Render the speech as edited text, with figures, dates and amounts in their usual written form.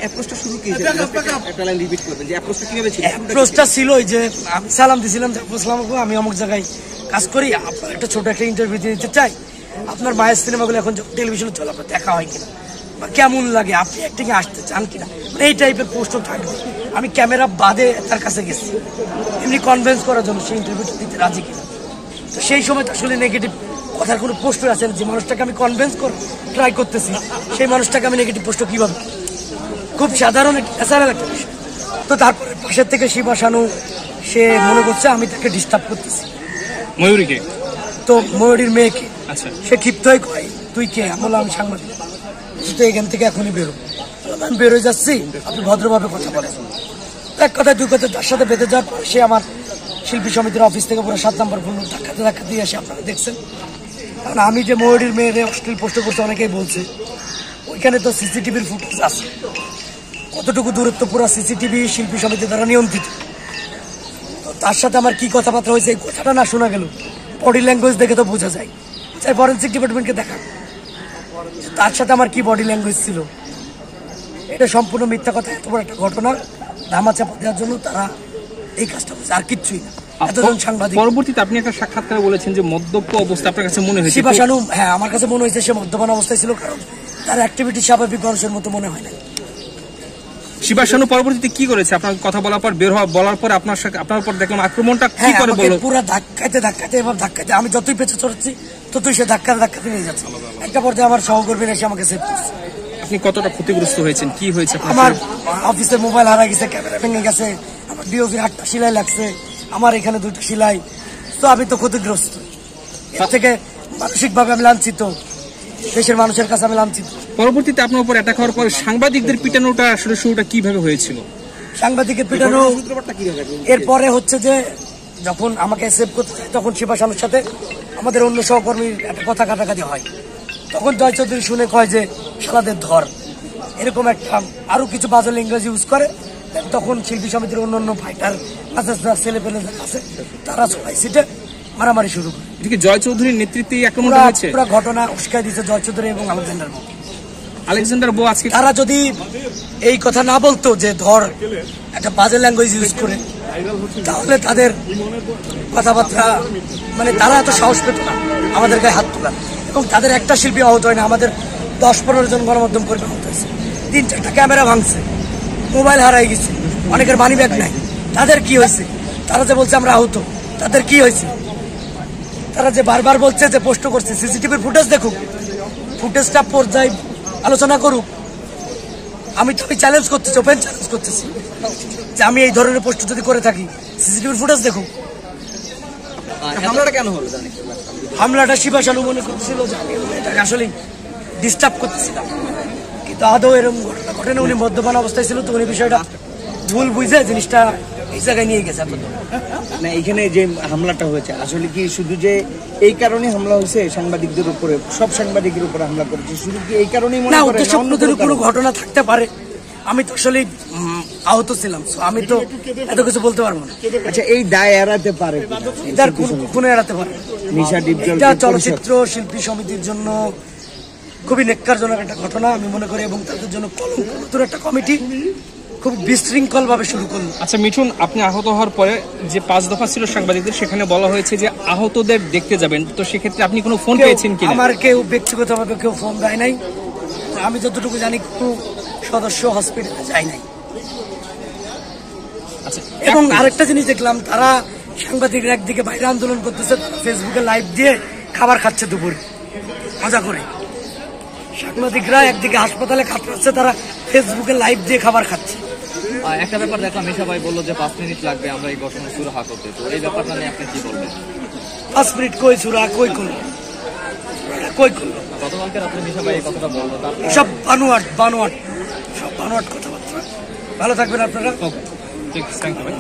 অ্যাপ্রোচটা শুরু কি একটা লাইন রিপিট করবেন যে অ্যাপ্রোচটা কিভাবে ছিল? অ্যাপ্রোচটা ছিল যে আমি সালাম দিছিলাম যে আসসালামু আলাইকুম, আমি অমুক জায়গায় কাজ করি, আপনার একটা ছোট একটা ইন্টারভিউ দিতে চাই, আপনার মায়ের সিনেমাগুলো এখন টেলিভিশনে চলে, আপনার দেখা হয় কিনা বা কেমন লাগে, আপনি অ্যাক্টিং এ আসতে চান কিনা, মানে এই টাইপের পোস্টও থাকবে। আমি ক্যামেরা বাদে তার কাছে গেছি এমনি কনভিন্স করার জন্য সেই ইন্টারভিউটা দিতে রাজি কিনা। তো সেই সময় তো আসলে নেগেটিভ কথার কোনো পোস্ট আছে না, যে মানুষটাকে আমি কনভিন্স করে ট্রাই করতেছি সেই মানুষটাকে আমি নেগেটিভ পোস্ট কিভাবে, খুব সাধারণ ন্যাচারাল একটা বিষয়। তো তারপরে পাশের থেকে শিবা শানু সে মনে করছে আমি তাকে ডিস্টার্ব করতেছি। ময়ূরীকে? তো ময়ূরীর মেয়েকে। আচ্ছা। সে ক্ষিপ্ত হয়ে কয় তুই কে? আমি বললাম আমি সাংবাদিক। তো এখান থেকে এখনই বেরো। আমি বেরোয় যাচ্ছি, আপনি ভদ্রভাবে কথা বলেন। এক কথা দুই কথা তার সাথে বেঁধে যাওয়ার পর সে আমার শিল্পী সমিতির অফিস থেকে পুরো 7 নম্বর ফোন ধাক্কাতে দিয়ে আসে, আপনারা দেখছেন। কারণ আমি যে ময়ূরীর মেয়ের অশ্লীল পোস্ট করতে অনেকেই বলছে, ওইখানে তো সিসিটিভির ফুটেজ আছে, কতটুকু দূরত্ব পুরো সিসিটিভি শিল্পী সমিতি দ্বারা নিয়ন্ত্রিত। তার সাথে আমার কি কথাবার্তা হয়েছে এই কথাটা না শোনা গেল, বডি ল্যাঙ্গুয়েজ দেখে তো বোঝা যায়, চাই ফরেন্সিক ডিপার্টমেন্টকে দেখা তার সাথে আমার কি বডি ল্যাঙ্গুয়েজ ছিল। এটা সম্পূর্ণ মিথ্যা কথা। এত বড় একটা ঘটনা ধামাচাপা দেওয়ার জন্য তারা এই কাজটা করছে, আর কিচ্ছুই না। এতজন সাংবাদিক। পরবর্তীতে আপনি একটা সাক্ষাৎকারে বলেছেন যে মদ্যপ অবস্থা আপনার কাছে মনে হয়েছে? শিবা শানু, হ্যাঁ আমার কাছে মনে হয়েছে সে মদ্যপান অবস্থায় ছিল, কারণ তার অ্যাক্টিভিটি স্বাভাবিক মানুষের মতো মনে হয় না। শিবা শানু পরবর্তীতে কি করেছে? আপনার কথা বলার পর বলার পর আপনার উপর দেখলাম আক্রমণটা কি করে বলো? পুরো ধাক্কাতে এবার ধাক্কাতে আমি যতই পেছে চড়ছি ততই সে ধাক্কাতে নিয়ে যাচ্ছে। একটা পর্যায়ে আমার সহকর্মী এসে আমাকে সেভ করছে। আপনি কতটা ক্ষতিগ্রস্ত হয়েছেন? কি হয়েছে? আমার অফিসের মোবাইল হারা গেছে, ক্যামেরা ভেঙে গেছে, আমার ডিওভির 8টা সেলাই লাগছে, আমার এখানে 2টা সেলাই। তো আমি তো ক্ষতিগ্রস্ত, এর থেকে মানসিকভাবে আমি লাঞ্ছিত, দেশের মানুষের কাছে আমি লাঞ্ছিত। পরবর্তীতে আপনার উপর অ্যাটাক হওয়ার পর সাংবাদিকদের পিটানোটা আসলে শুরুটা কিভাবে হয়েছিল? সাংবাদিকের পিটানো এরপরে হচ্ছে যে যখন আমাকে সেভ করতে চাই তখন শিবা শানুর সাথে আমাদের অন্য সহকর্মীর একটা কথা কাটাকাটি হয়। তখন জয় চৌধুরী শুনে কয় যে শালাদের ধর, এরকম একটা আরো কিছু বাজল ইংরেজি ইউজ করে। তখন শিল্পী সমিতির অন্যান্য ফাইটার ছেলে পেলে আছে, তারা সবাই সিটে মারামারি শুরু করে। এদিকে জয় চৌধুরীর নেতৃত্বে আক্রমণটা হয়েছে। পুরো ঘটনা উস্কাই দিয়েছে জয় চৌধুরী এবং আলেকজান্ডার বো। আজকে তারা যদি এই কথা না বলতো যে ধর একটা বাজে ল্যাঙ্গুয়েজ ইউজ করে, তাহলে তাদের কথাবার্তা মানে তারা এত সাহস পেত না আমাদের গায়ে হাত তোলা। এবং তাদের একটা শিল্পী আহত হয় না, আমাদের 10-15 জন গণমাধ্যম কর্মী আহত হয়েছে, 3-4টা ক্যামেরা ভাঙছে, মোবাইল হারাই গেছে, অনেকের মানি ব্যাগ নাই। তাদের কি হয়েছে? তারা যে বলছে আমরা আহত, তাদের কি হয়েছে? তারা যে বারবার বলছে যে পোস্ট করছে, সিসিটিভির ফুটেজ দেখুক, ফুটেজটা পর্যায়ে আলোচনা করুক। আমি তো চ্যালেঞ্জ করতেছি, ওপেন চ্যালেঞ্জ করতেছি যে আমি এই ধরনের পোস্ট যদি করে থাকি, সিসিটিভির ফুটেজ দেখুক। হামলাটা কেন হলো? হামলাটা শিবা শানু মনে করছিল যে আমি এটাকে আসলে ডিস্টার্ব করতেছিলাম, কিন্তু আদৌ এরকম ঘটনা ঘটে না। উনি মদ্যপান অবস্থায় ছিল, তো উনি বিষয়টা ভুল বুঝে জিনিসটা এই জায়গায় নিয়ে গেছে। না, এখানে যে হামলাটা হয়েছে আসলে কি শুধু যে এই কারণে হামলা হয়েছে সাংবাদিকদের উপরে, সব সাংবাদিকের উপরে হামলা করেছে, শুধু কি এই কারণেই মনে করেন? উদ্দেশ্যপ্রণোদিত কোনো ঘটনা থাকতে পারে। আমি তো আসলে আহত ছিলাম, আমি তো এত কিছু বলতে পারবো না। আচ্ছা, এই দায় এড়াতে পারে? কোনো এড়াতে পারে। নিশা ডিপজল চলচ্চিত্র শিল্পী সমিতির জন্য খুবই নেক্কারজনক একটা ঘটনা আমি মনে করি, এবং তাদের জন্য নতুন একটা কমিটি খুব বিশৃঙ্খল ভাবে শুরু করলো। আচ্ছা মিঠুন, আপনি আহত হওয়ার পরে যে 5 দফা ছিল সাংবাদিকদের, সেখানে বলা হয়েছে যে আহতদের দেখতে যাবেন, তো সেক্ষেত্রে আপনি কোনো ফোন পেয়েছেন কিনা? আমার কেউ ব্যক্তিগতভাবে কেউ ফোন দেয় নাই, আমি যতটুকু জানি কোনো সদস্য হসপিটালে যায় নাই। আচ্ছা, এবং আরেকটা জিনিস দেখলাম, তারা সাংবাদিকরা একদিকে বাইরে আন্দোলন করতেছে, ফেসবুকে লাইভ দিয়ে খাবার খাচ্ছে দুপুরে মজা করে। সাংবাদিকরা একদিকে হাসপাতালে কাতরাচ্ছে, তারা ফেসবুকে লাইভ দিয়ে খাবার খাচ্ছে। একটা ব্যাপার দেখলাম, মিশা ভাই বললো যে 5 মিনিট লাগবে আমরা এই ঘটনা সুরাহা করতে, তো এই ব্যাপারটা নিয়ে আপনি কি বলবেন? 5 মিনিট কই সুরাহা কই করলো? গতকালকে রাত্রে মিশা ভাই এই কথাটা বললো, সব বানোয়াট সব বানোয়াট কথাবার্তা। ভালো থাকবেন আপনারা। ঠিক, থ্যাংক ইউ ভাই।